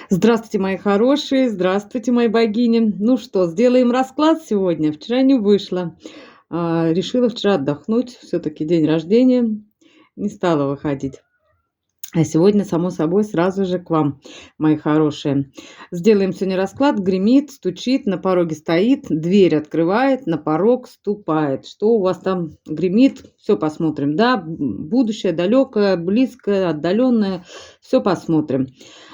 Здравствуйте, мои хорошие, здравствуйте, мои богини. Ну что, сделаем расклад сегодня. Вчера не вышло. Решила вчера отдохнуть. Все-таки день рождения. Не стала выходить. А сегодня, само собой, сразу же к вам, мои хорошие. Сделаем сегодня расклад. Гремит, стучит, на пороге стоит, дверь открывает, на порог ступает. Что у вас там гремит? Все посмотрим. Да, будущее, далекое, близкое, отдаленное. Все посмотрим.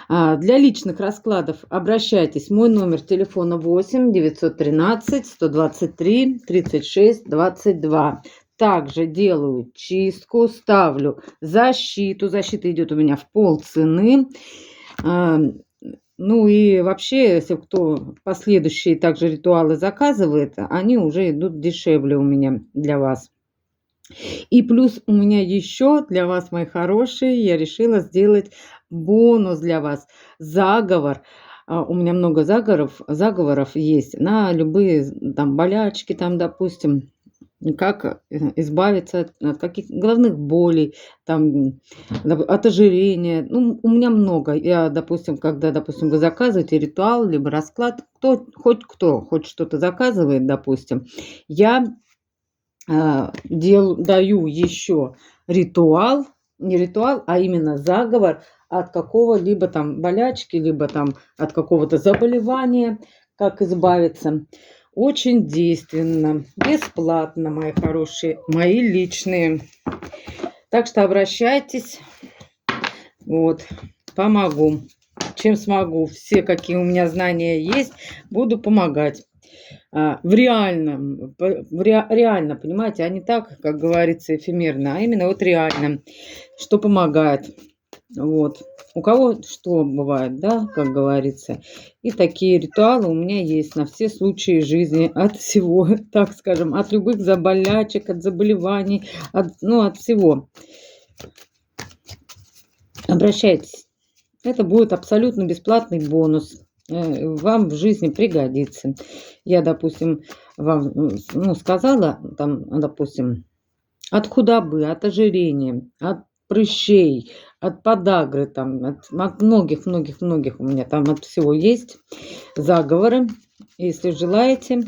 Для личных раскладов обращайтесь. Мой номер телефона 8 913 123 36 22. Также делаю чистку, ставлю защиту. Защита идет у меня в полцены. Ну и вообще, если кто последующие также ритуалы заказывает, они уже идут дешевле у меня для вас. И плюс у меня еще для вас, мои хорошие, я решила сделать бонус для вас. Заговор. У меня много заговоров есть на любые там болячки, там, допустим, как избавиться от каких головных болей, там, от ожирения. Ну, у меня много. Я, допустим, когда, допустим, вы заказываете ритуал, либо расклад, кто хоть что-то заказывает, допустим, я даю еще ритуал, не ритуал, а именно заговор от какого-либо там болячки, либо там от какого-то заболевания, как избавиться. Очень действенно, бесплатно, мои хорошие, мои личные. Так что обращайтесь, вот, помогу, чем смогу. Все, какие у меня знания есть, буду помогать. Реально, понимаете, а не так, как говорится, эфемерно, а именно вот реально, что помогает. Вот. У кого что бывает, да, как говорится. И такие ритуалы у меня есть на все случаи жизни, от всего, так скажем, от любых болячек, от заболеваний, от всего. Обращайтесь. Это будет абсолютно бесплатный бонус. Вам в жизни пригодится. Я, допустим, вам сказала, там, допустим, от худобы, от ожирения, от прыщей, от подагры, там, от многих-многих-многих у меня там от всего есть заговоры. Если желаете,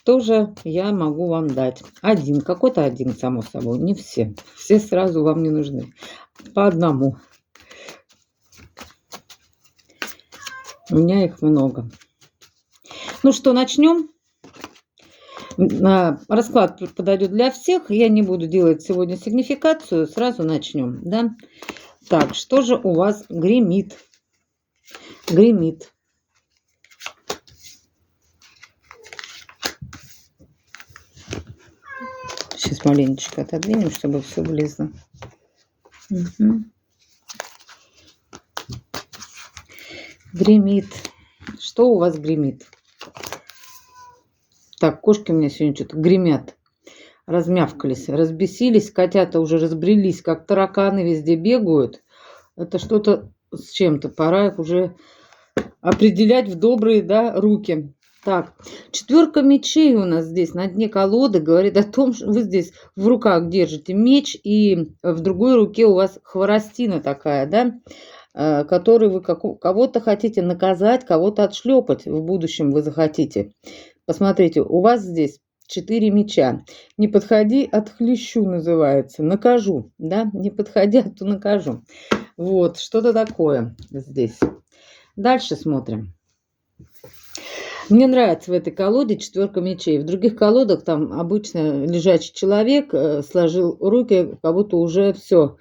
тоже я могу вам дать. Какой-то один, само собой, не все. Все сразу вам не нужны. По одному. У меня их много. Ну что, начнем? Расклад подойдет для всех. Я не буду делать сегодня сигнификацию. Сразу начнем. Да? Так, что же у вас гремит? Гремит. Сейчас маленечко отодвинем, чтобы все влезло. Угу. Гремит. Что у вас гремит? Так, кошки у меня сегодня что-то гремят. Размявкались, разбесились. Котята уже разбрелись, как тараканы везде бегают. Это что-то с чем-то. Пора их уже определять в добрые, да, руки. Так, 4 мечей у нас здесь на дне колоды говорит о том, что вы здесь в руках держите меч, и в другой руке у вас хворостина такая, да, которой вы кого-то хотите наказать, кого-то отшлепать в будущем вы захотите. Посмотрите, у вас здесь 4 меча. Не подходи, отхлещу называется. Накажу, да? Не подходя, то накажу. Вот, что-то такое здесь. Дальше смотрим. Мне нравится в этой колоде 4 мечей. В других колодах там обычно лежачий человек сложил руки, как будто уже все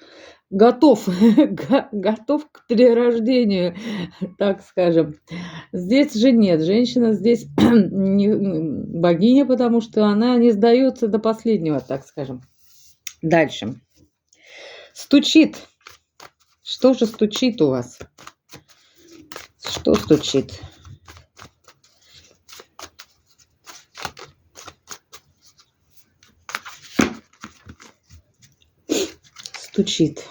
готов к перерождению, так скажем. Здесь же нет. Женщина здесь не богиня, потому что она не сдается до последнего, так скажем. Дальше. Стучит. Что же стучит у вас? Что стучит? Стучит.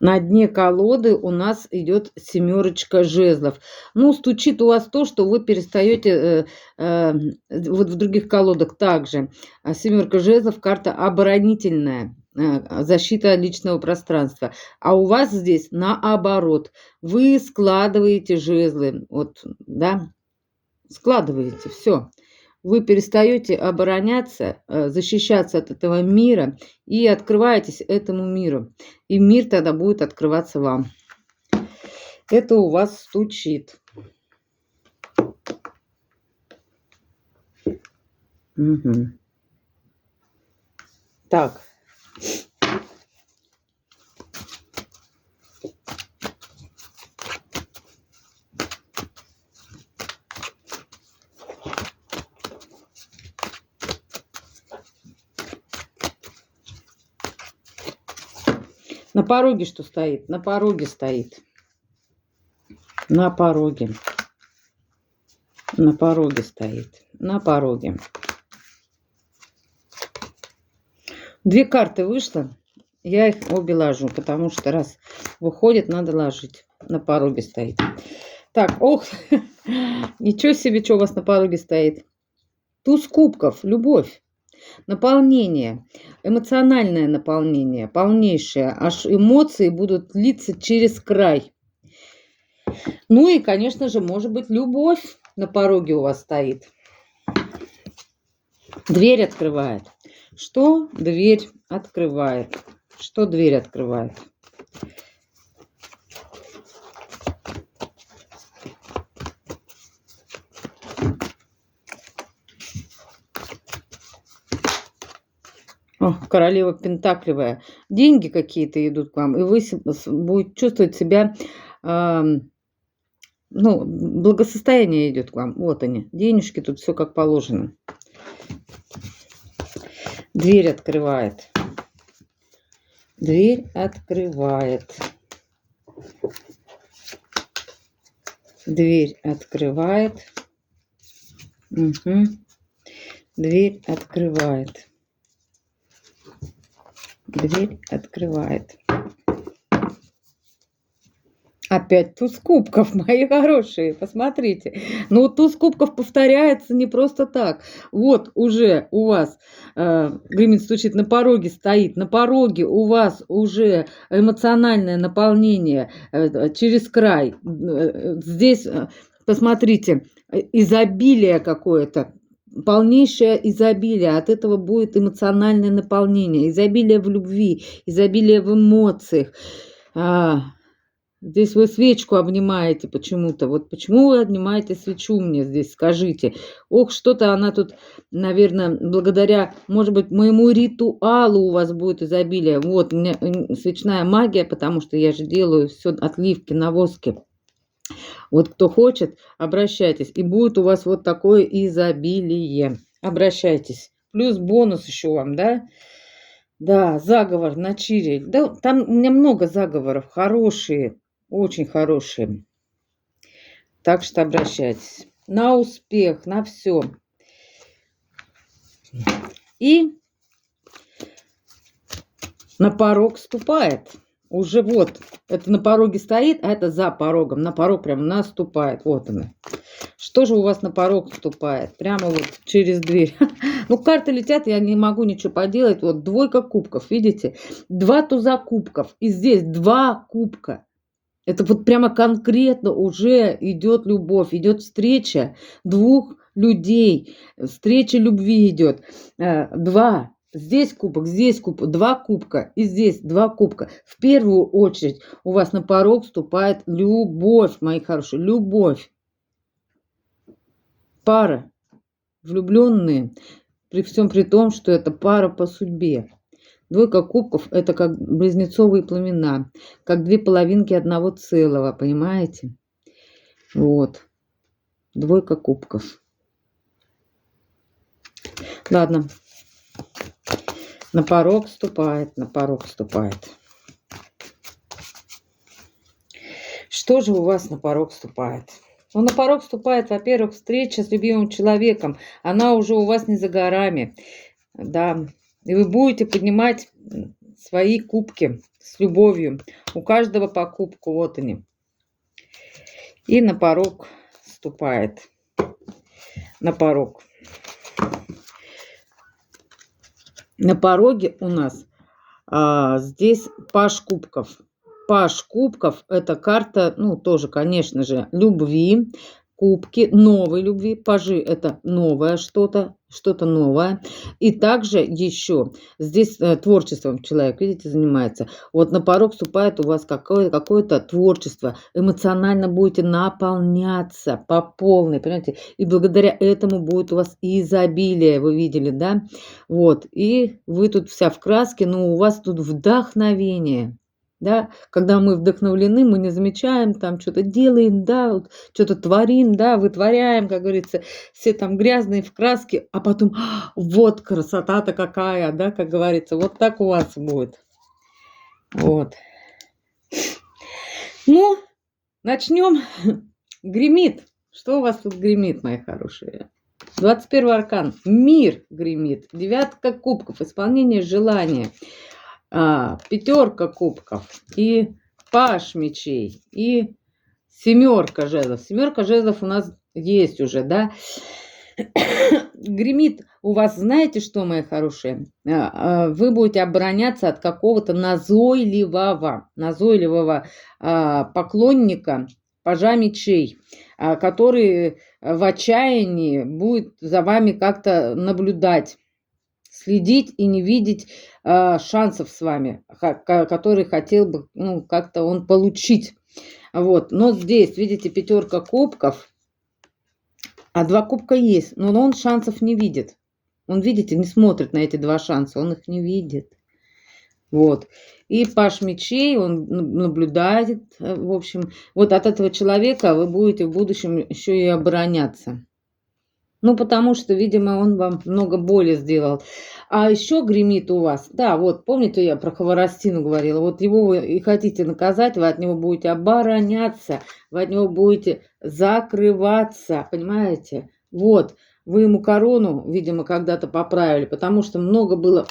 На дне колоды у нас идет 7 жезлов. Ну, стучит у вас то, что вы перестаете, вот в других колодах также. Семерка жезлов, карта оборонительная, защита личного пространства. А у вас здесь наоборот. Вы складываете жезлы, вот, да, складываете, все. Вы перестаете обороняться, защищаться от этого мира и открываетесь этому миру. И мир тогда будет открываться вам. Это у вас стучит. Угу. Так. На пороге что стоит? На пороге стоит. На пороге. На пороге стоит. На пороге. Две карты вышло. Я их обе ложу, потому что раз выходит, надо ложить. На пороге стоит. Так, ох, ничего себе, что у вас на пороге стоит. Туз кубков, любовь, наполнение, эмоциональное наполнение, полнейшее. Аж эмоции будут литься через край. Ну и, конечно же, может быть, любовь на пороге у вас стоит. Дверь открывает. Что дверь открывает? Что дверь открывает? О, королева пентаклевая. Деньги какие-то идут к вам, и вы будете чувствовать себя, ну, благосостояние идет к вам. Вот они, денежки, тут все как положено. Дверь открывает. Дверь открывает. Дверь открывает. Угу. Дверь открывает. Дверь открывает. Опять туз кубков, мои хорошие, посмотрите. Но туз кубков повторяется не просто так. Вот уже у вас гремит, стучит, на пороге стоит. На пороге у вас уже эмоциональное наполнение через край. Здесь, посмотрите, изобилие какое-то. Полнейшее изобилие. От этого будет эмоциональное наполнение. Изобилие в любви, изобилие в эмоциях. Здесь вы свечку обнимаете почему-то. Вот почему вы обнимаете свечу мне здесь, скажите. Ох, что-то она тут, наверное, благодаря, может быть, моему ритуалу у вас будет изобилие. Вот, у меня свечная магия, потому что я же делаю все отливки на воске. Вот кто хочет, обращайтесь. И будет у вас вот такое изобилие. Обращайтесь. Плюс бонус еще вам, да? Да, заговор на чире. Да, там у меня много заговоров. Хорошие, очень хорошие. Так что обращайтесь. На успех, на все. И на порог ступает. Уже вот, это на пороге стоит, а это за порогом. На порог прям наступает. Вот она. Что же у вас на порог вступает? Прямо вот через дверь. Ну, карты летят, я не могу ничего поделать. Вот двойка кубков, видите? Два туза кубков. И здесь два кубка. Это вот прямо конкретно уже идет любовь, идет встреча двух людей. Встреча любви идет. Два. Здесь кубок, два кубка, и здесь два кубка. В первую очередь у вас на порог вступает любовь, мои хорошие, любовь. Пара, влюбленные, при всем при том, что это пара по судьбе. Двойка кубков – это как близнецовые пламена, как две половинки одного целого, понимаете? Вот. Двойка кубков. Ладно. На порог вступает, на порог вступает. Что же у вас на порог вступает? Ну, на порог вступает, во-первых, встреча с любимым человеком. Она уже у вас не за горами. Да. И вы будете поднимать свои кубки с любовью. У каждого по кубку. Вот они. И на порог ступает. На порог. На пороге у нас здесь паж кубков. Паж кубков – это карта, ну, тоже, конечно же, любви, кубки, новой любви. Пажи – это новое что-то, что-то новое. И также еще здесь творчеством человек, видите, занимается. Вот на порог вступает у вас какое-то творчество. Эмоционально будете наполняться по полной, понимаете? И благодаря этому будет у вас изобилие, вы видели, да? Вот, и вы тут вся в краске, но у вас тут вдохновение. Да, когда мы вдохновлены, мы не замечаем, там что-то делаем, да, вот, что-то творим, да, вытворяем, как говорится, все там грязные в краске, а потом вот красота-то какая, да, как говорится, вот так у вас будет. Вот. Ну, начнем. Гремит. Что у вас тут гремит, мои хорошие? 21 аркан. Мир гремит. Девятка кубков. Исполнение желания. Пятерка кубков и паж мечей и семерка жезлов. Семерка жезлов у нас есть уже, да. Гремит у вас, знаете что, мои хорошие? Вы будете обороняться от какого-то назойливого поклонника пажа мечей, который в отчаянии будет за вами как-то наблюдать, следить и не видеть шансов с вами, которые хотел бы, ну, как-то он получить. Вот. Но здесь, видите, пятерка кубков, а 2 кубка есть, но он шансов не видит. Он, видите, не смотрит на эти 2 шанса, он их не видит. Вот. И паж мечей, он наблюдает, в общем. Вот от этого человека вы будете в будущем еще и обороняться. Ну, потому что, видимо, он вам много боли сделал. А еще гремит у вас, да, вот, помните, я про Хворостину говорила, вот его вы и хотите наказать, вы от него будете обороняться, вы от него будете закрываться, понимаете? Вот, вы ему корону, видимо, когда-то поправили, потому что много было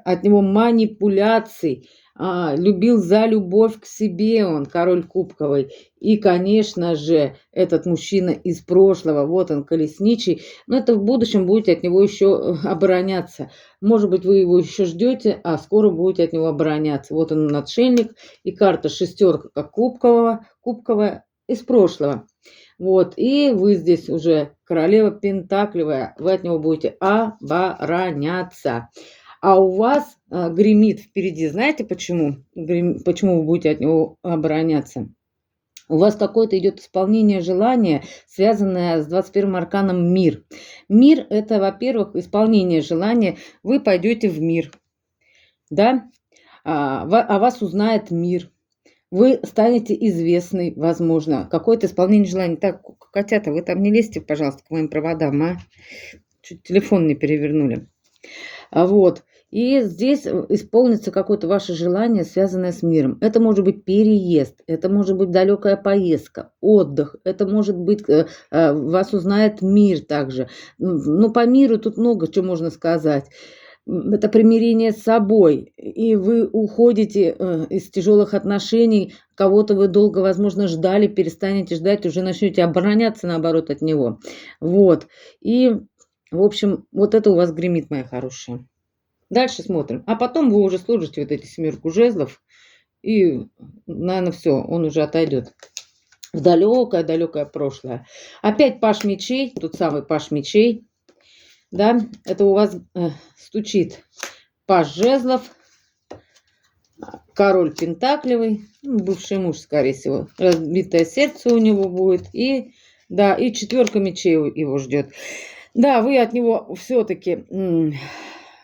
от него манипуляций, любил за любовь к себе он, король кубковый. И, конечно же, этот мужчина из прошлого, вот он, колесничий, но это в будущем будете от него еще обороняться. Может быть, вы его еще ждете, а скоро будете от него обороняться. Вот он, отшельник, и карта шестерка, как кубковая из прошлого. Вот, и вы здесь уже королева пентаклевая, вы от него будете обороняться. А у вас гремит впереди. Знаете почему? Почему вы будете от него обороняться? У вас какое-то идет исполнение желания, связанное с 21 арканом мир. Мир – это, во-первых, исполнение желания. Вы пойдете в мир, да? О вас узнает мир. Вы станете известны, возможно. Какое-то исполнение желания. Так, котята, вы там не лезьте, пожалуйста, к моим проводам, а? Чуть телефон не перевернули. Вот. И здесь исполнится какое-то ваше желание, связанное с миром. Это может быть переезд, это может быть далекая поездка, отдых, это может быть, вас узнает мир также. Ну, по миру тут много чего можно сказать. Это примирение с собой, и вы уходите из тяжелых отношений, кого-то вы долго, возможно, ждали, перестанете ждать, уже начнете обороняться, наоборот, от него. Вот. И, в общем, вот это у вас гремит, моя хорошая. Дальше смотрим. А потом вы уже служите вот эти семерку жезлов, и, наверное, все, он уже отойдет в далекое-далекое прошлое. Опять паж мечей, тот самый паж мечей, да, это у вас стучит паж жезлов, король пентаклевый, бывший муж, скорее всего, разбитое сердце у него будет, и, да, и четверка мечей его ждет. Да, вы от него все-таки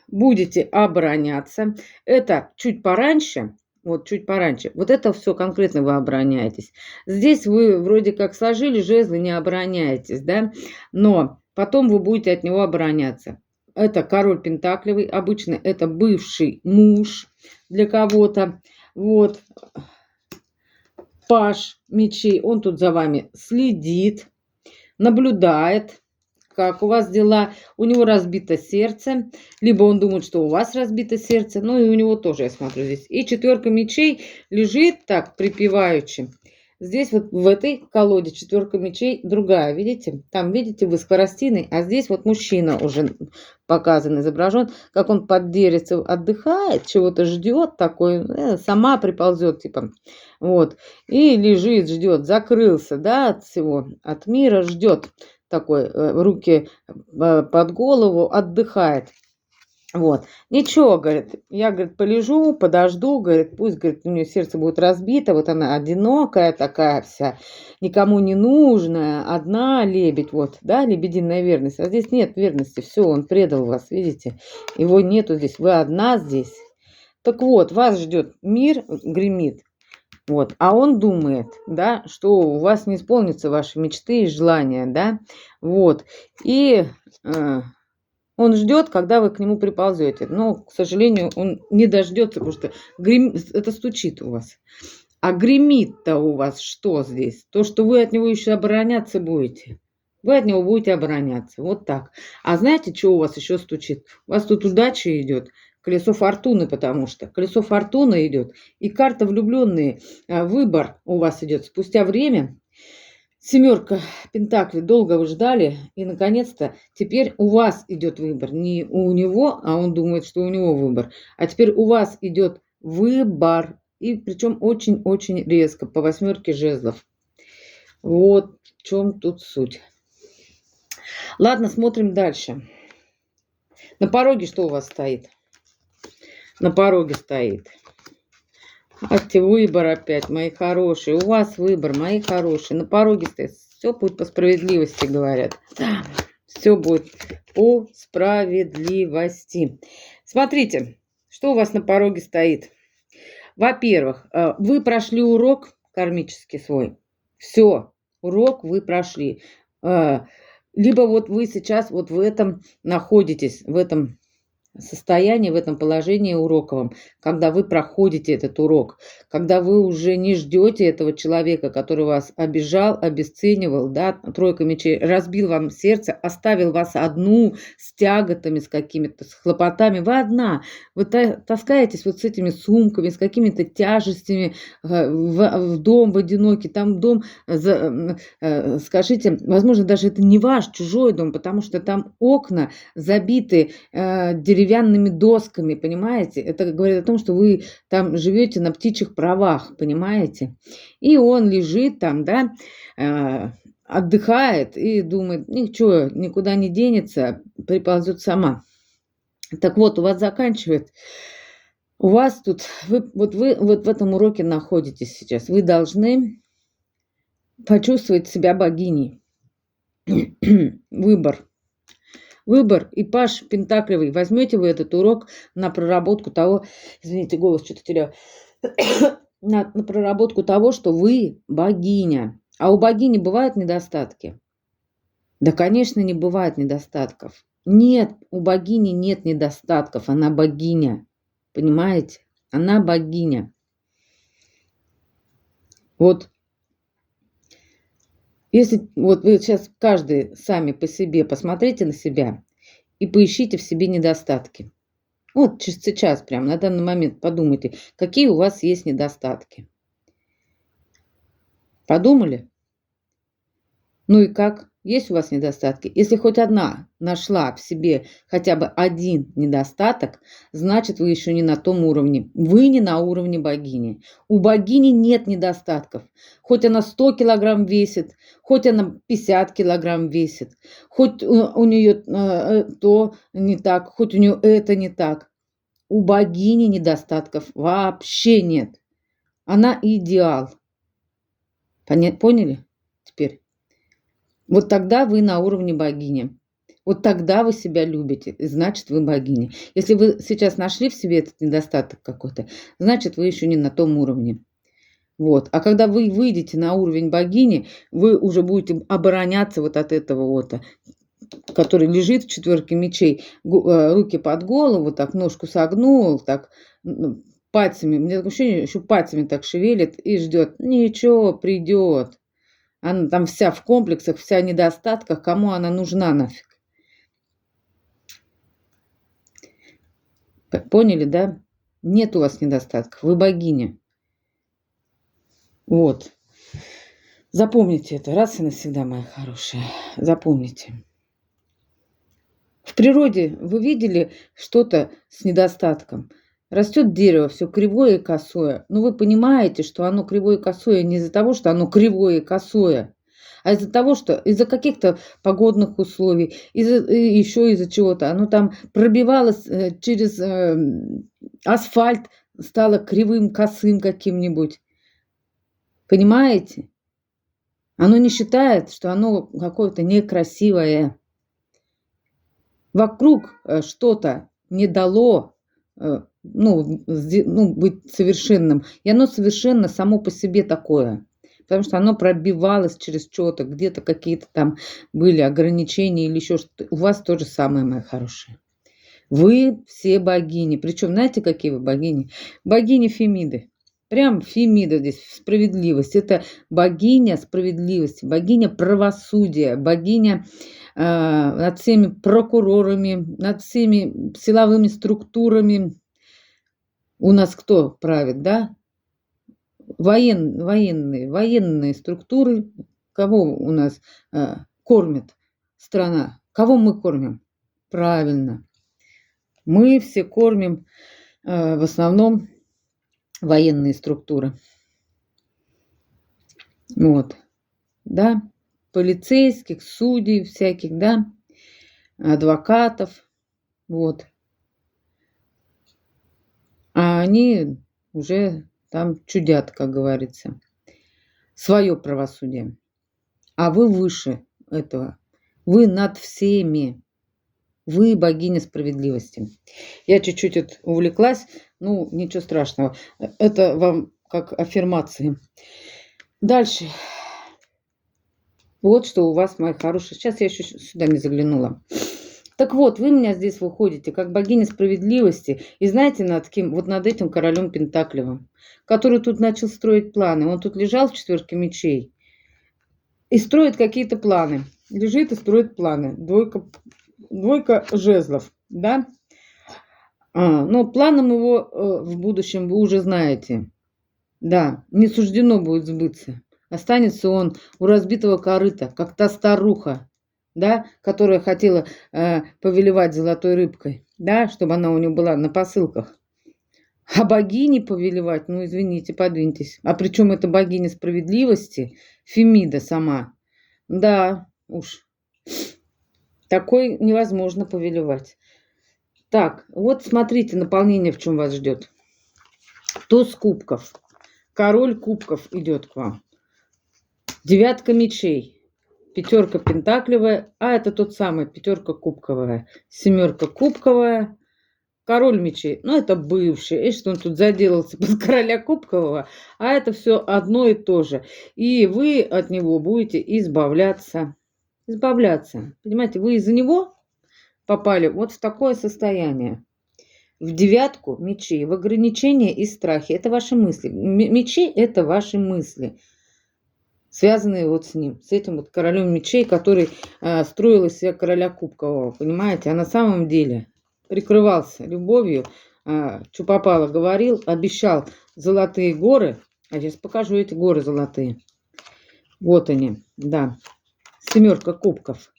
будете обороняться. Это чуть пораньше, вот чуть пораньше. Вот это все конкретно вы обороняетесь. Здесь вы вроде как сложили жезлы, не обороняетесь, да, но потом вы будете от него обороняться. Это король пентаклевый, обычно это бывший муж для кого-то. Вот паж мечей, он тут за вами следит, наблюдает, как у вас дела, у него разбито сердце, либо он думает, что у вас разбито сердце, ну и у него тоже, я смотрю здесь. И четверка мечей лежит так, припеваючи. Здесь вот в этой колоде четверка мечей другая, видите? Там, видите, вы скоростиной, а здесь вот мужчина уже показан, изображен, как он под деревцем отдыхает, чего-то ждет такой, сама приползет, типа, вот, и лежит, ждет, закрылся, да, от всего, от мира, ждет такой, руки под голову, отдыхает. Вот. Ничего, говорит, я, говорит, полежу, подожду, говорит, пусть, говорит, у нее сердце будет разбито, вот она одинокая такая вся, никому не нужная, одна лебедь, вот, да, лебединая верность. А здесь нет верности, все, он предал вас, видите, его нету здесь, вы одна здесь. Так вот, вас ждет мир, гремит, вот, а он думает, да, что у вас не исполнятся ваши мечты и желания, да, вот, и он ждет, когда вы к нему приползете. Но, к сожалению, он не дождется, потому что это стучит у вас. А гремит-то у вас что здесь? То, что вы от него еще обороняться будете. Вы от него будете обороняться. Вот так. А знаете, что у вас еще стучит? У вас тут удача идет. Колесо фортуны, потому что колесо фортуны идет. И карта влюбленные. Выбор у вас идет. Спустя время. Семерка пентаклей, долго вы ждали, и наконец-то теперь у вас идет выбор. Не у него, а он думает, что у него выбор. А теперь у вас идет выбор. И причем очень-очень резко, по восьмерке жезлов. Вот в чем тут суть. Ладно, смотрим дальше. На пороге что у вас стоит? На пороге стоит. Выбор опять, мои хорошие. У вас выбор, мои хорошие. На пороге стоит. Все будет по справедливости, говорят. Все будет по справедливости. Смотрите, что у вас на пороге стоит. Во-первых, вы прошли урок кармический свой. Все, урок вы прошли. Либо вот вы сейчас вот в этом находитесь, в этом состоянии, в этом положении уроковом, когда вы проходите этот урок, когда вы уже не ждете этого человека, который вас обижал, обесценивал, да, тройка мечей, разбил вам сердце, оставил вас одну с тяготами, с какими-то, с хлопотами. Вы одна, вы таскаетесь вот с этими сумками, с какими-то тяжестями в дом, в одинокий, там дом, скажите, возможно, даже это не ваш, чужой дом, потому что там окна забиты деревянными досками, понимаете? Это говорит о том, что вы там живете на птичьих правах, понимаете? И он лежит там, да, отдыхает и думает, ничего, никуда не денется, приползет сама. Так вот, у вас заканчивает, у вас тут, вы вот в этом уроке находитесь сейчас, вы должны почувствовать себя богиней. Выбор. Выбор и паш пентаклевый. Возьмете вы этот урок на проработку того, извините, голос что-то теряю, на проработку того, что вы богиня. А у богини бывают недостатки? Да, конечно, не бывает недостатков. Нет, у богини нет недостатков, она богиня. Понимаете? Она богиня. Вот. Если вот вы сейчас каждый сами по себе посмотрите на себя и поищите в себе недостатки. Вот сейчас прямо на данный момент подумайте, какие у вас есть недостатки. Подумали? Ну и как? Есть у вас недостатки? Если хоть одна нашла в себе хотя бы один недостаток, значит, вы еще не на том уровне. Вы не на уровне богини. У богини нет недостатков. Хоть она 100 килограмм весит, хоть она 50 килограмм весит, хоть у нее то не так, хоть у нее это не так. У богини недостатков вообще нет. Она идеал. Поняли теперь? Вот тогда вы на уровне богини. Вот тогда вы себя любите, значит, вы богиня. Если вы сейчас нашли в себе этот недостаток какой-то, значит, вы еще не на том уровне. Вот. А когда вы выйдете на уровень богини, вы уже будете обороняться вот от этого вот, который лежит в четверке мечей, руки под голову, так ножку согнул, так пальцами, мне такое ощущение, еще пальцами так шевелит и ждет. Ничего, придет. Она там вся в комплексах, вся в недостатках. Кому она нужна нафиг? Поняли, да? Нет у вас недостатков. Вы богиня. Вот. Запомните это раз и навсегда, мои хорошие. Запомните. В природе вы видели что-то с недостатком? Растет дерево, все кривое и косое. Но вы понимаете, что оно кривое и косое не из-за того, что оно кривое и косое, а из-за того, что из-за каких-то погодных условий, еще из-за чего-то. Оно там пробивалось через асфальт, стало кривым, косым каким-нибудь. Понимаете? Оно не считает, что оно какое-то некрасивое. Вокруг что-то не дало быть совершенным. И оно совершенно само по себе такое. Потому что оно пробивалось через что-то, где-то какие-то там были ограничения или еще что-то. У вас то же самое, мои хорошие. Вы все богини. Причем, знаете, какие вы богини? Богини Фемиды. Прям Фемида здесь, справедливость. Это богиня справедливости, богиня правосудия, богиня над всеми прокурорами, над всеми силовыми структурами. У нас кто правит, да? Военные структуры. Кого у нас кормит страна? Кого мы кормим? Правильно. Мы все кормим в основном военные структуры. Вот. Да. Полицейских, судей всяких, да. Адвокатов. Вот. А они уже там чудят, как говорится. Свое правосудие. А вы выше этого. Вы над всеми. Вы богиня справедливости. Я чуть-чуть увлеклась. Ну, ничего страшного. Это вам как аффирмации. Дальше. Вот что у вас, мои хорошие. Сейчас я еще сюда не заглянула. Так вот, вы меня здесь выходите как богиня справедливости. И знаете, над кем? Вот над этим королем Пентаклевым, который тут начал строить планы. Он тут лежал в 4 мечей и строит какие-то планы. Лежит и строит планы. Двойка жезлов, да? Но планом его в будущем вы уже знаете. Да, не суждено будет сбыться. Останется он у разбитого корыта, как та старуха, да, которая хотела повелевать золотой рыбкой, да, чтобы она у нее была на посылках. А богине повелевать, ну, извините, подвиньтесь. А причем это богиня справедливости, Фемида сама. Да, уж. Такой невозможно повелевать. Так, вот смотрите, наполнение в чем вас ждет. Туз кубков. Король кубков идет к вам. 9 мечей. 5 пентаклевая. А это тот самый 5 кубковая. 7 кубковая. Король мечей. Ну, это бывший. И что он тут заделался под короля кубкового. А это все одно и то же. И вы от него будете избавляться. Избавляться. Понимаете, вы из-за него попали вот в такое состояние. В 9 мечей, в ограничения и страхи. Это ваши мысли. Мечи – это ваши мысли, связанные вот с ним, с этим вот королем мечей, который строил из себя короля кубкового, понимаете? А на самом деле прикрывался любовью, что попало говорил, обещал золотые горы. А сейчас покажу эти горы золотые. Вот они, да. 7 кубков.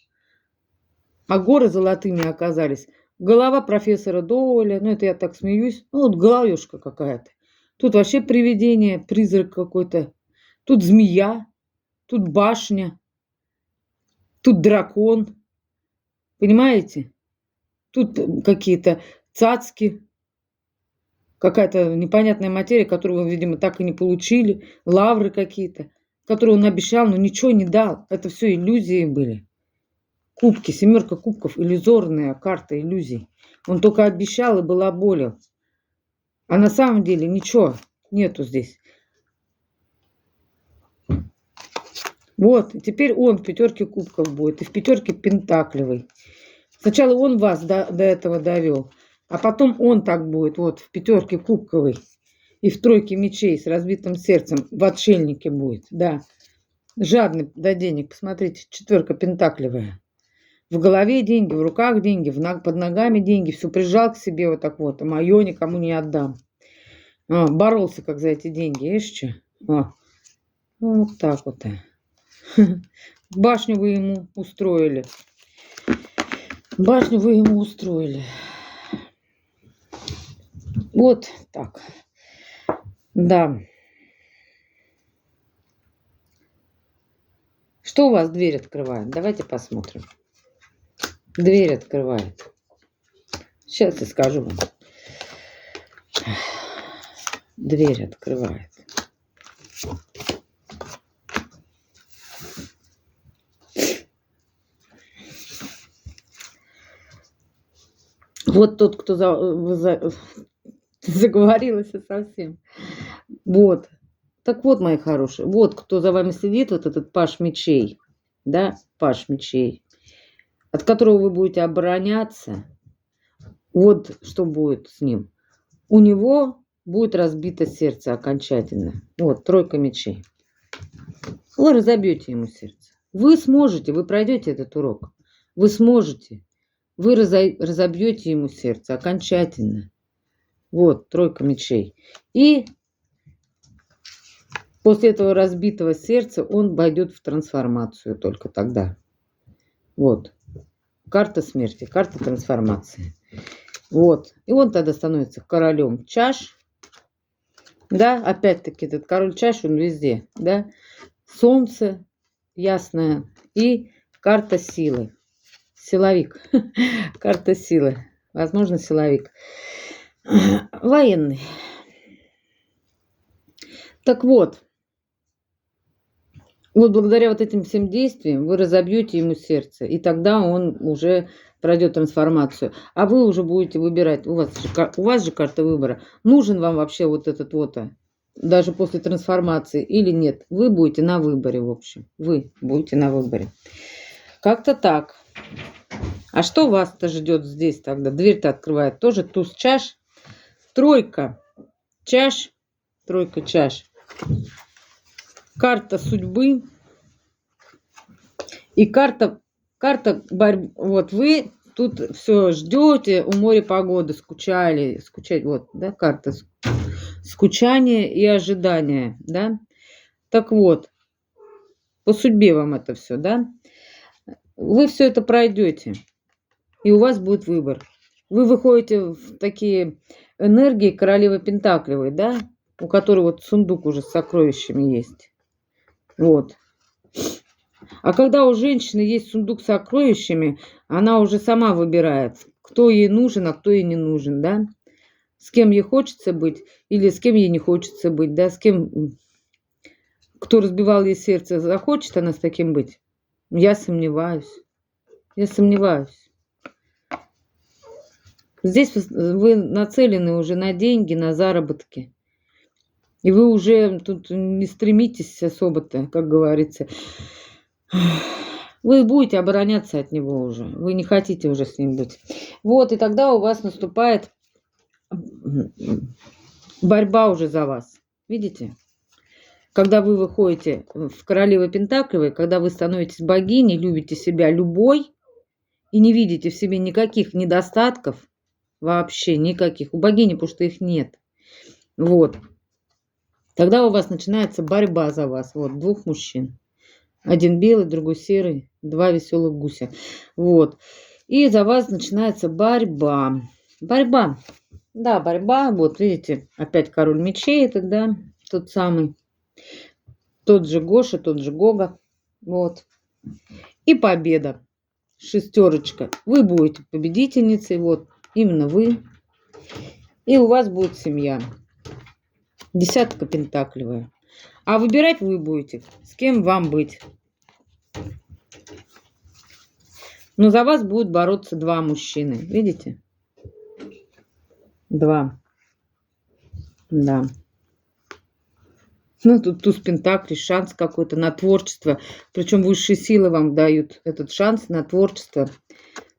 А горы золотыми оказались. Голова профессора Доуэля, ну это я так смеюсь, ну вот головешка какая-то. Тут вообще привидение, призрак какой-то. Тут змея, тут башня, тут дракон. Понимаете? Тут какие-то цацки, какая-то непонятная материя, которую вы, видимо, так и не получили. Лавры какие-то, которые он обещал, но ничего не дал. Это все иллюзии были. Кубки, 7 кубков, иллюзорная карта иллюзий. Он только обещал и балаболил. А на самом деле ничего нету здесь. Вот, и теперь он в 5 кубков будет, и в 5 пентаклевой. Сначала он вас до этого довел, а потом он так будет, вот, в 5 кубковой и в 3 мечей с разбитым сердцем, в отшельнике будет, да. Жадный до денег, посмотрите, 4 пентаклевая. В голове деньги, в руках деньги, под ногами деньги, все прижал к себе вот так вот, а мое никому не отдам. Боролся как за эти деньги, видишь что? Вот так вот. Башню вы ему устроили. Башню вы ему устроили. Вот так. Да. Что у вас дверь открывает? Давайте посмотрим. Дверь открывает. Сейчас я скажу вам. Дверь открывает. Вот тот, кто заговорилась совсем. Вот. Так вот, мои хорошие, вот кто за вами сидит, вот этот паш мечей, да, паш мечей, от которого вы будете обороняться. Вот что будет с ним. У него будет разбито сердце окончательно. Вот, тройка мечей. Вы разобьете ему сердце. Вы сможете, вы пройдете этот урок. Вы сможете. Вы разобьете ему сердце окончательно. Вот, тройка мечей. И после этого разбитого сердца он войдет в трансформацию только тогда. Вот. Карта смерти, карта трансформации. Вот. И он тогда становится королем чаш. Да, опять-таки этот король чаш, он везде. Да. Солнце ясное и карта силы. Силовик. Карта силы. Возможно, силовик. Военный. Так вот. Вот благодаря вот этим всем действиям вы разобьете ему сердце, и тогда он уже пройдет трансформацию. А вы уже будете выбирать, у вас же карта выбора, нужен вам вообще вот этот вот, даже после трансформации или нет. Вы будете на выборе, в общем. Вы будете на выборе. Как-то так. А что вас-то ждет здесь тогда? Дверь-то открывает тоже туз чаш. Тройка чаш. Тройка чаш. Карта судьбы и карта борьбы. Вот вы тут все ждете у моря погоды, скучать, вот, да, карта скучания и ожидания, да. Так вот, по судьбе вам это все, да. Вы все это пройдете, и у вас будет выбор. Вы выходите в такие энергии королевы Пентаклевой, да, у которой вот сундук уже с сокровищами есть. Вот. А когда у женщины есть сундук с сокровищами, она уже сама выбирает, кто ей нужен, а кто ей не нужен, да? С кем ей хочется быть или с кем ей не хочется быть, да? С кем, кто разбивал ей сердце, захочет она с таким быть? Я сомневаюсь. Я сомневаюсь. Здесь вы нацелены уже на деньги, на заработки. И вы уже тут не стремитесь особо-то, как говорится. Вы будете обороняться от него уже. Вы не хотите уже с ним быть. Вот, и тогда у вас наступает борьба уже за вас. Видите? Когда вы выходите в королевы Пентаклевой, когда вы становитесь богиней, любите себя любой и не видите в себе никаких недостатков, вообще никаких. У богини, потому что их нет. Вот. Тогда у вас начинается борьба за вас. Вот, двух мужчин. Один белый, другой серый, два веселых гуся. Вот. И за вас начинается борьба. Борьба. Да, борьба. Вот, видите, опять король мечей этот, да, тот самый. Тот же Гоша, тот же Гога. Вот. И победа. Шестерочка. Вы будете победительницей. Вот, именно вы. И у вас будет семья. Десятка пентаклевая. А выбирать вы будете, с кем вам быть. Но за вас будут бороться два мужчины. Видите? Два. Да. Ну, тут туз пентаклей, шанс какой-то на творчество. Причем высшие силы вам дают этот шанс на творчество.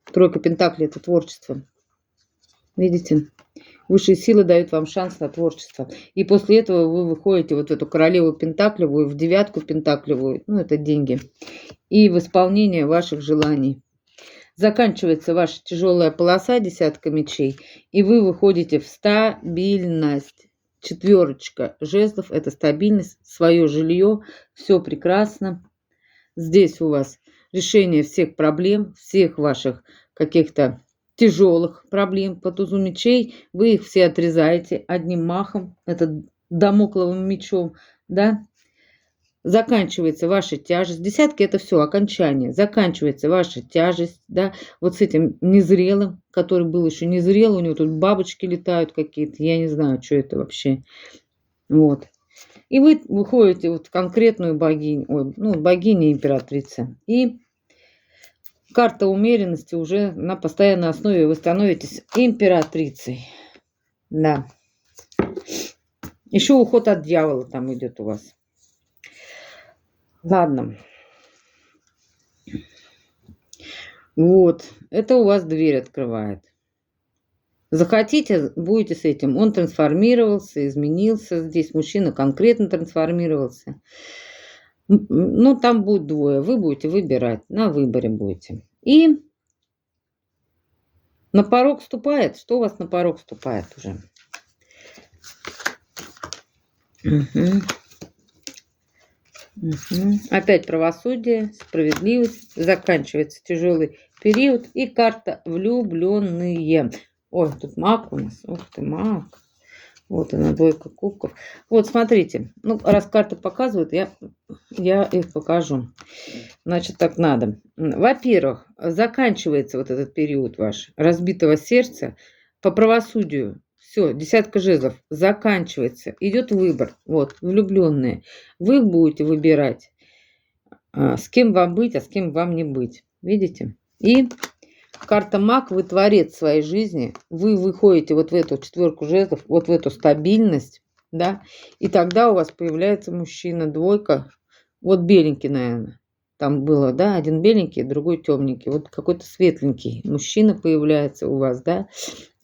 Тройка пентаклей – это творчество. Видите? Высшие силы дают вам шанс на творчество. И после этого вы выходите вот в эту королеву пентаклевую, в девятку пентаклевую, ну, это деньги, и в исполнение ваших желаний. Заканчивается ваша тяжелая полоса, десятка мечей, и вы выходите в стабильность. Четверочка жезлов – это стабильность, свое жилье, все прекрасно. Здесь у вас решение всех проблем, всех ваших каких-то тяжелых проблем по тузу мечей. Вы их все отрезаете одним махом, это дамокловым мечом, да. Заканчивается ваша тяжесть. Десятки это все окончание. Заканчивается ваша тяжесть, да, вот с этим незрелым, который был еще незрел, у него тут бабочки летают какие-то, я не знаю, что это вообще. Вот. И вы выходите вот в конкретную богиню, ой, ну, богиня императрица. И карта умеренности уже на постоянной основе вы становитесь императрицей. Да. Еще уход от дьявола там идет у вас. Ладно. Вот. Это у вас дверь открывает. Захотите, будете с этим. Он трансформировался, изменился. Здесь мужчина конкретно трансформировался. Ну, там будет двое. Вы будете выбирать. На выборе будете. И на порог вступает. Что у вас на порог вступает уже? Угу. Опять правосудие, справедливость. Заканчивается тяжелый период. И карта влюбленные. Ой, тут маг у нас. Ух ты, маг. Вот она, двойка кубков. Вот, смотрите. Ну, раз карты показывают, я их покажу. Значит, так надо. Во-первых, заканчивается вот этот период ваш разбитого сердца по правосудию. Все, десятка жезлов заканчивается. Идет выбор. Вот, влюбленные. Вы будете выбирать, с кем вам быть, а с кем вам не быть. Видите? И карта маг, вы творец своей жизни. Вы выходите вот в эту четверку жезлов, вот в эту стабильность, да, и тогда у вас появляется мужчина, двойка. Вот беленький, наверное. Там было, да, один беленький, другой темненький. Вот какой-то светленький мужчина появляется у вас, да.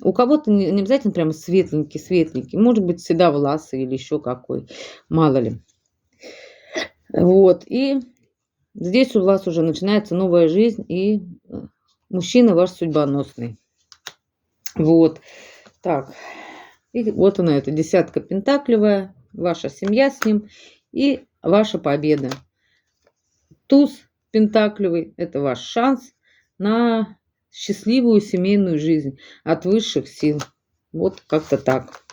У кого-то не обязательно прямо светленький. Может быть, седовласый или еще какой. Мало ли. Вот. И здесь у вас уже начинается новая жизнь. И мужчина ваш судьбоносный. Вот. Так. И вот она, эта десятка пентаклевая. Ваша семья с ним. И ваша победа. Туз пентаклевый – это ваш шанс на счастливую семейную жизнь от высших сил. Вот как-то так.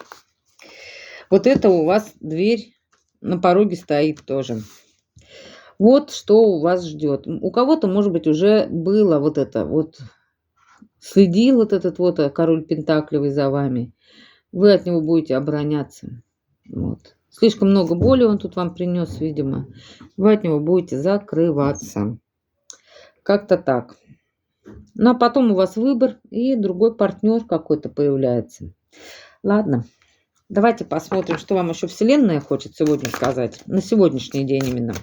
Вот это у вас дверь на пороге стоит тоже. Вот что у вас ждет. У кого-то, может быть, уже было вот это вот. Следил вот этот вот король пентаклевый за вами. Вы от него будете обороняться. Вот. Слишком много боли он тут вам принес, видимо. Вы от него будете закрываться. Как-то так. Ну, а потом у вас выбор, и другой партнер какой-то появляется. Ладно, давайте посмотрим, что вам еще Вселенная хочет сегодня сказать. На сегодняшний день именно.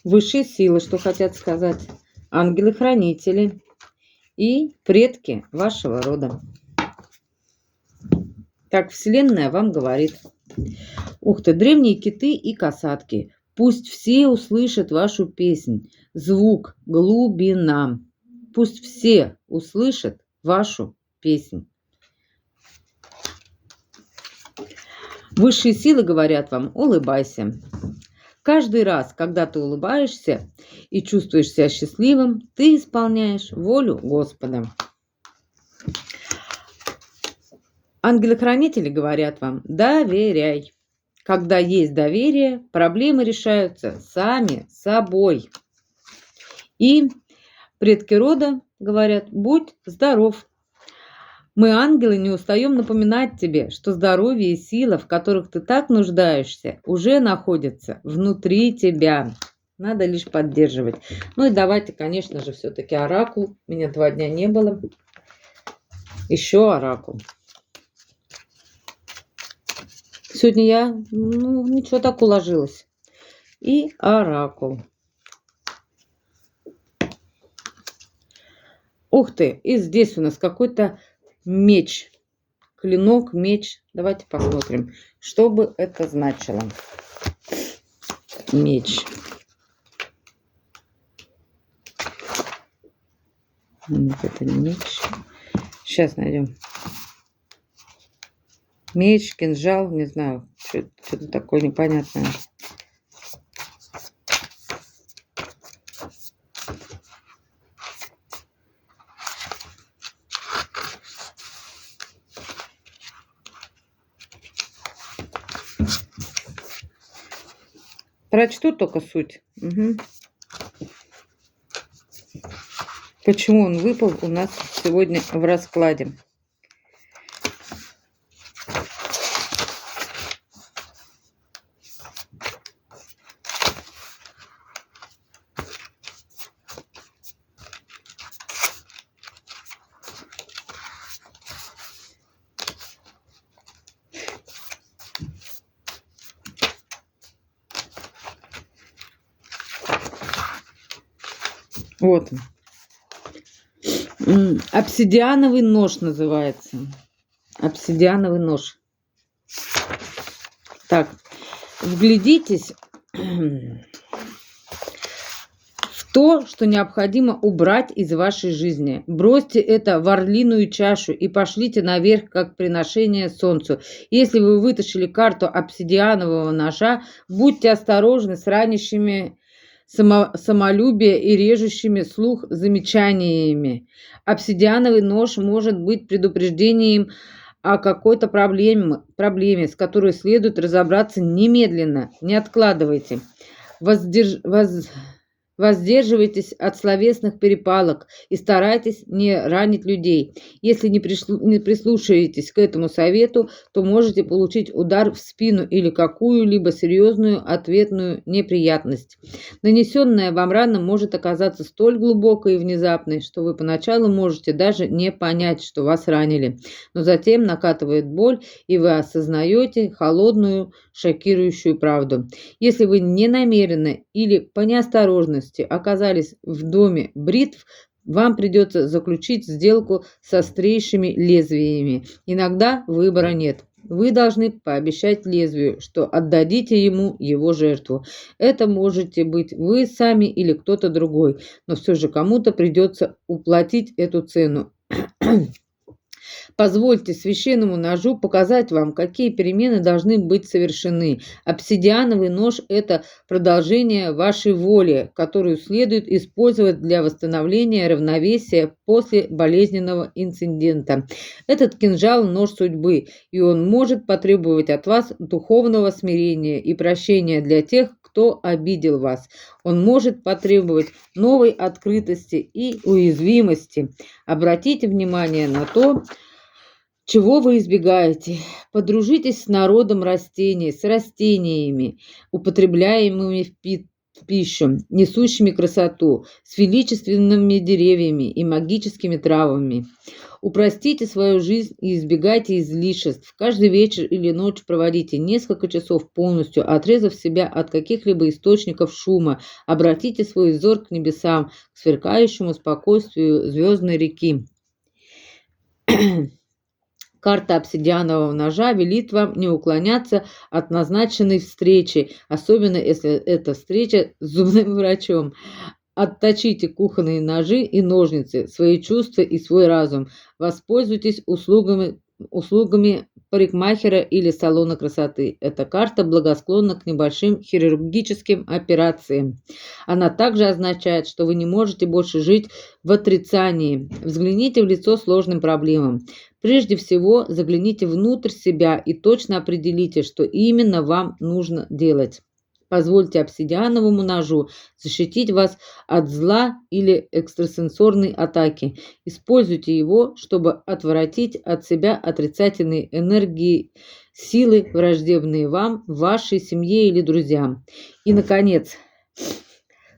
Высшие силы, что хотят сказать. Ангелы-хранители и предки вашего рода. Так Вселенная вам говорит. Ух ты, древние киты и касатки. Пусть все услышат вашу песнь. Звук, глубина. Пусть все услышат вашу песнь. Высшие силы говорят вам, улыбайся. Каждый раз, когда ты улыбаешься и чувствуешь себя счастливым, ты исполняешь волю Господа. Ангелы-хранители говорят вам, доверяй. Когда есть доверие, проблемы решаются сами собой. И предки рода говорят, будь здоров. Мы, ангелы, не устаем напоминать тебе, что здоровье и сила, в которых ты так нуждаешься, уже находятся внутри тебя. Надо лишь поддерживать. Ну и давайте, конечно же, все-таки оракул. Меня 2 дня не было. Еще оракул. Сегодня я, ничего, так уложилась. И оракул. Ух ты, и здесь у нас какой-то меч. Клинок, меч. Давайте посмотрим, что бы это значило. Меч. Нет, это не меч. Сейчас найдем. Меч, кинжал, не знаю, что-то такое непонятное. Прочту только суть. Угу. Почему он выпал у нас сегодня в раскладе? Вот он. Обсидиановый нож называется. Обсидиановый нож. Так, вглядитесь в то, что необходимо убрать из вашей жизни. Бросьте это в орлиную чашу и пошлите наверх, как приношение солнцу. Если вы вытащили карту обсидианового ножа, будьте осторожны с ранящими самолюбие и режущими слух замечаниями. Обсидиановый нож может быть предупреждением о какой-то проблеме, с которой следует разобраться немедленно. Не откладывайте. Воздерживайтесь от словесных перепалок и старайтесь не ранить людей. Если не прислушаетесь к этому совету, то можете получить удар в спину или какую-либо серьезную ответную неприятность. Нанесенная вам рана может оказаться столь глубокой и внезапной, что вы поначалу можете даже не понять, что вас ранили. Но затем накатывает боль, и вы осознаете холодную, шокирующую правду. Если вы не намеренно или по неосторожности оказались в доме бритв, вам придется заключить сделку с острейшими лезвиями. Иногда выбора нет. Вы должны пообещать лезвию, что отдадите ему его жертву. Это можете быть вы сами или кто-то другой, но все же кому-то придется уплатить эту цену. Позвольте священному ножу показать вам, какие перемены должны быть совершены. Обсидиановый нож – это продолжение вашей воли, которую следует использовать для восстановления равновесия после болезненного инцидента. Этот кинжал – нож судьбы, и он может потребовать от вас духовного смирения и прощения для тех, кто обидел вас. Он может потребовать новой открытости и уязвимости. Обратите внимание на то, чего вы избегаете? Подружитесь с народом растений, с растениями, употребляемыми в пищу, несущими красоту, с величественными деревьями и магическими травами. Упростите свою жизнь и избегайте излишеств. Каждый вечер или ночь проводите несколько часов полностью, отрезав себя от каких-либо источников шума. Обратите свой взор к небесам, к сверкающему спокойствию звездной реки. Карта обсидианового ножа велит вам не уклоняться от назначенной встречи, особенно если это встреча с зубным врачом. Отточите кухонные ножи и ножницы, свои чувства и свой разум. Воспользуйтесь услугами парикмахера или салона красоты. Эта карта благосклонна к небольшим хирургическим операциям. Она также означает, что вы не можете больше жить в отрицании. Взгляните в лицо сложным проблемам. Прежде всего, загляните внутрь себя и точно определите, что именно вам нужно делать. Позвольте обсидиановому ножу защитить вас от зла или экстрасенсорной атаки. Используйте его, чтобы отвратить от себя отрицательные энергии, силы, враждебные вам, вашей семье или друзьям. И, наконец,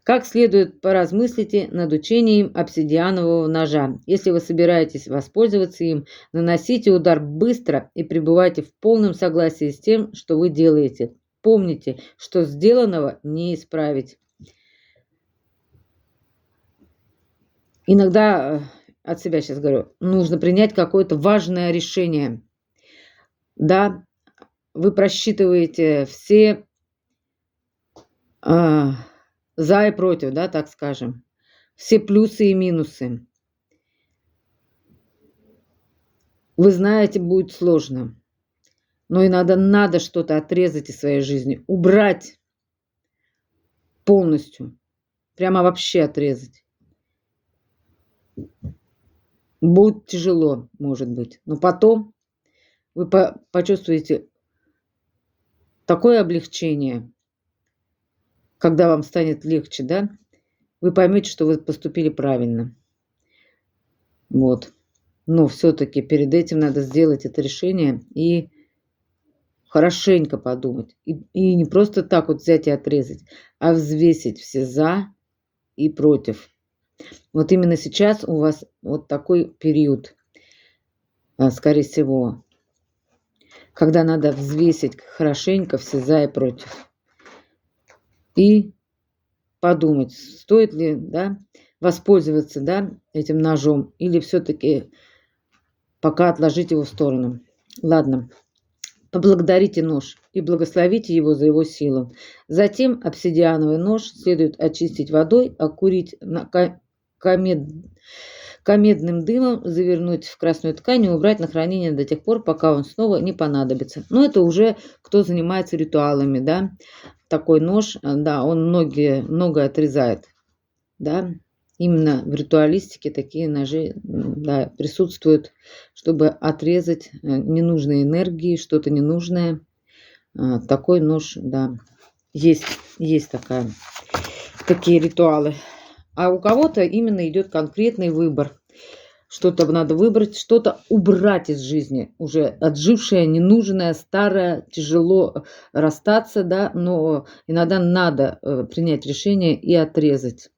как следует поразмыслите над учением обсидианового ножа. Если вы собираетесь воспользоваться им, наносите удар быстро и пребывайте в полном согласии с тем, что вы делаете. Помните, что сделанного не исправить. Иногда, от себя сейчас говорю, нужно принять какое-то важное решение. Да, вы просчитываете все за и против, да, так скажем, все плюсы и минусы. Вы знаете, будет сложно. Но иногда надо что-то отрезать из своей жизни, убрать полностью, прямо вообще отрезать. Будет тяжело, может быть, но потом вы почувствуете такое облегчение, когда вам станет легче, да, вы поймете, что вы поступили правильно. Вот. Но все-таки перед этим надо сделать это решение и хорошенько подумать. И не просто так вот взять и отрезать, а взвесить все за и против. Вот именно сейчас у вас вот такой период, скорее всего, когда надо взвесить хорошенько все за и против. И подумать, стоит ли, да, воспользоваться, да, этим ножом или все-таки пока отложить его в сторону. Ладно. Поблагодарите нож и благословите его за его силу. Затем обсидиановый нож следует очистить водой, окурить комедным дымом, завернуть в красную ткань и убрать на хранение до тех пор, пока он снова не понадобится. Но это уже кто занимается ритуалами, да. Такой нож, да, он многое отрезает, да. Именно в ритуалистике такие ножи, да, присутствуют, чтобы отрезать ненужные энергии, что-то ненужное. Такой нож, да, есть такие ритуалы. А у кого-то именно идет конкретный выбор. Что-то надо выбрать, что-то убрать из жизни, уже отжившее, ненужное, старое, тяжело расстаться, да, но иногда надо принять решение и отрезать.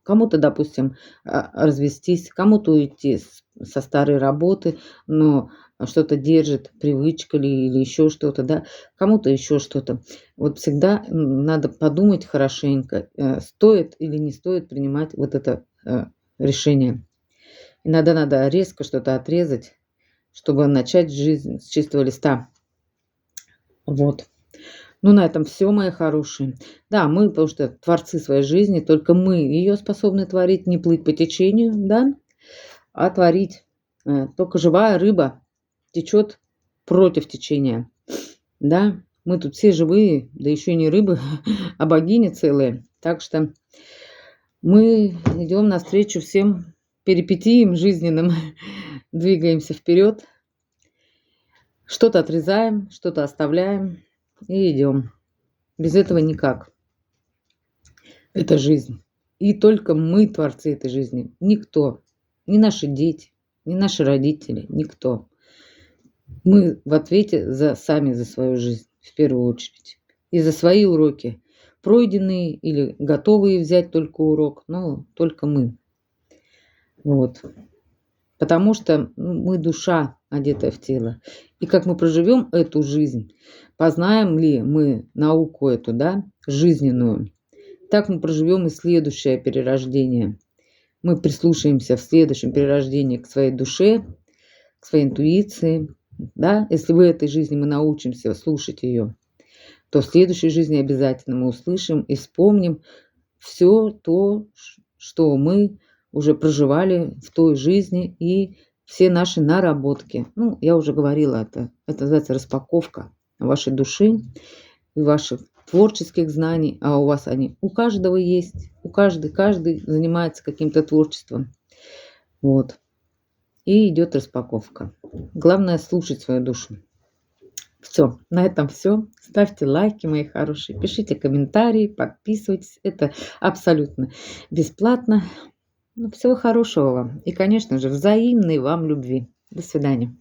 Кому-то, допустим, развестись, кому-то уйти со старой работы, но что-то держит, привычка или еще что-то, да, кому-то еще что-то. Вот всегда надо подумать хорошенько, стоит или не стоит принимать вот это решение. Иногда надо резко что-то отрезать, чтобы начать жизнь с чистого листа. Вот. Ну, на этом все, мои хорошие. Да, мы, потому что творцы своей жизни, только мы ее способны творить, не плыть по течению, да, а творить. Только живая рыба течет против течения, да. Мы тут все живые, да еще и не рыбы, а богини целые. Так что мы идем навстречу всем перипетиям жизненным, двигаемся вперед, что-то отрезаем, что-то оставляем и идем. Без этого никак. Это жизнь. И только мы творцы этой жизни. Никто. Ни наши дети, ни наши родители, никто. Мы в ответе сами за свою жизнь, в первую очередь. И за свои уроки. Пройденные или готовые взять только урок, но только мы. Вот. Потому что мы душа, одетая в тело. И как мы проживем эту жизнь, познаем ли мы науку эту, да, жизненную, так мы проживем и следующее перерождение. Мы прислушаемся в следующем перерождении к своей душе, к своей интуиции. Да? Если в этой жизни мы научимся слушать ее, то в следующей жизни обязательно мы услышим и вспомним все то, что мы уже проживали в той жизни, и все наши наработки. Ну, я уже говорила, это называется распаковка вашей души и ваших творческих знаний, а у вас они у каждого есть, каждый занимается каким-то творчеством. Вот. И идет распаковка. Главное слушать свою душу. Все, на этом все. Ставьте лайки, мои хорошие, пишите комментарии, подписывайтесь. Это абсолютно бесплатно. Всего хорошего вам. И, конечно же, взаимной вам любви. До свидания.